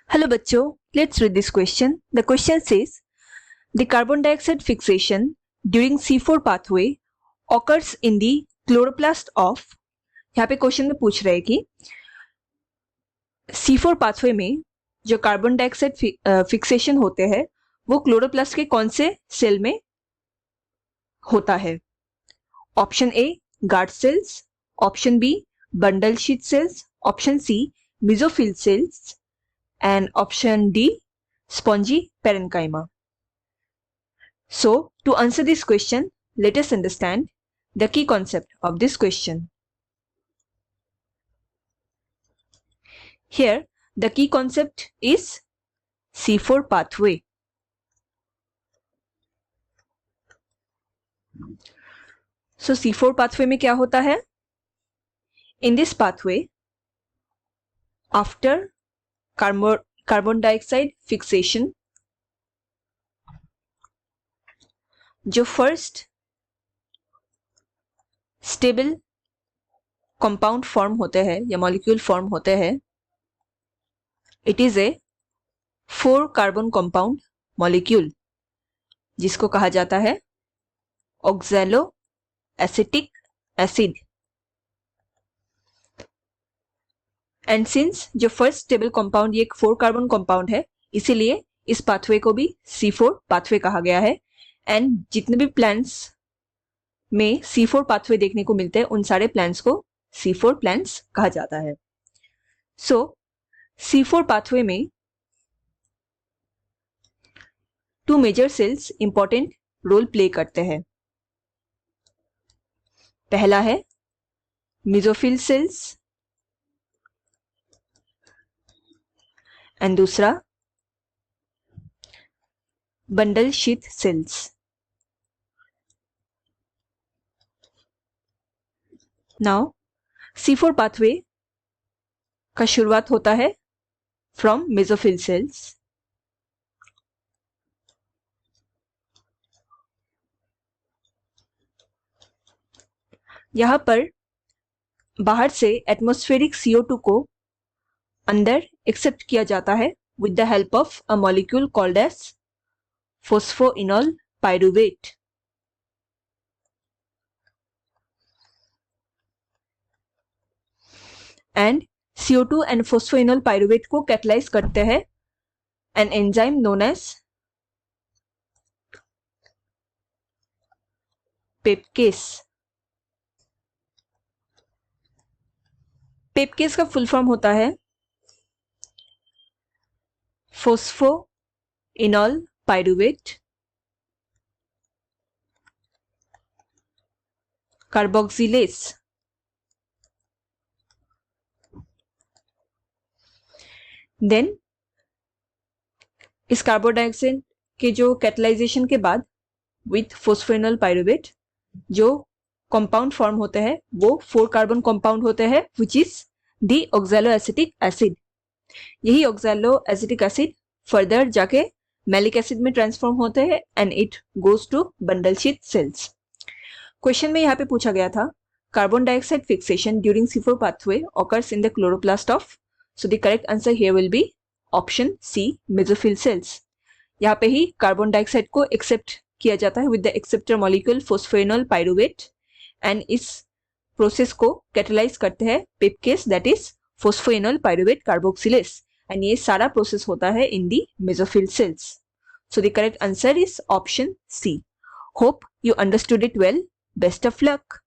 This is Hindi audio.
Hello बच्चों, let's read this question. The question says, the carbon dioxide fixation during C4 pathway occurs in the chloroplast of. यहाँ पे क्वेश्चन में पूछ रहे हैं कि C4 पाथवे में जो कार्बन डाइऑक्साइड फिक्सेशन होते हैं वो क्लोरोप्लास्ट के कौन से सेल में होता है। Option A guard cells, option B bundle sheath cells, option C mesophyll cells and option D spongy parenchyma. So to answer this question, let us understand the key concept of this question. Here the key concept is C4 pathway. So C4 pathway में क्या होता है? In this pathway, after carbon dioxide fixation जो फर्स्ट स्टेबल कंपाउंड फॉर्म होते हैं या मॉलिक्यूल फॉर्म होते हैं, it is a 4 carbon compound molecule जिसको कहा जाता है oxalo acetic acid. And since जो फर्स्ट स्टेबल कंपाउंड ये एक 4 कार्बन कंपाउंड है, इसीलिए इस पाथवे को भी C4 पाथवे कहा गया है। एंड जितने भी प्लांट्स में C4 पाथवे देखने को मिलते हैं उन सारे प्लांट्स को C4 प्लांट्स कहा जाता है। सो C4 पाथवे में 2 major cells important role play करते हैं। पहला है मेसोफिल सेल्स एंड दूसरा bundle sheath cells. Now C4 pathway का शुरुआत होता है फ्रॉम मेसोफिल सेल्स। यहां पर बाहर से एटमॉस्फेरिक CO2 को अंदर एक्सेप्ट किया जाता है with the help of a molecule called as phosphoenol pyruvate. And CO2 and phosphoenolpyruvate को कैटलाइज करते हैं an enzyme known as PEPcase. PEPcase का फुल फॉर्म होता है फोस्फोइनोल पाइरुवेट कार्बोक्सिलेस। देन इस कार्बन डाइऑक्साइड के जो कैटलाइजेशन के बाद विथ फोस्फोइनोल पाइरुवेट जो कंपाउंड फॉर्म होते हैं वो 4 कार्बन कंपाउंड होते हैं which is the oxaloacetic acid. यही ऑक्सैलो एसिटिक एसिड फर्दर जाके मैलिक एसिड में ट्रांसफॉर्म होते हैं and it goes to bundle sheath cells. Question में यहाँ पे पूछा गया था carbon dioxide fixation during C4 pathway occurs in the chloroplast of, so the correct answer here will be option C mesophyll cells. यहाँ पे ही कार्बन डाइऑक्साइड को एक्सेप्ट किया जाता है with the acceptor molecule phosphoenol pyruvate and इस प्रोसेस को कैटलाइज करते हैं PEPcase that is phosphoenol pyruvate carboxylase and ये सारा प्रोसेस होता है in the mesophyll cells. So the correct answer is option C. Hope you understood it well. Best of luck.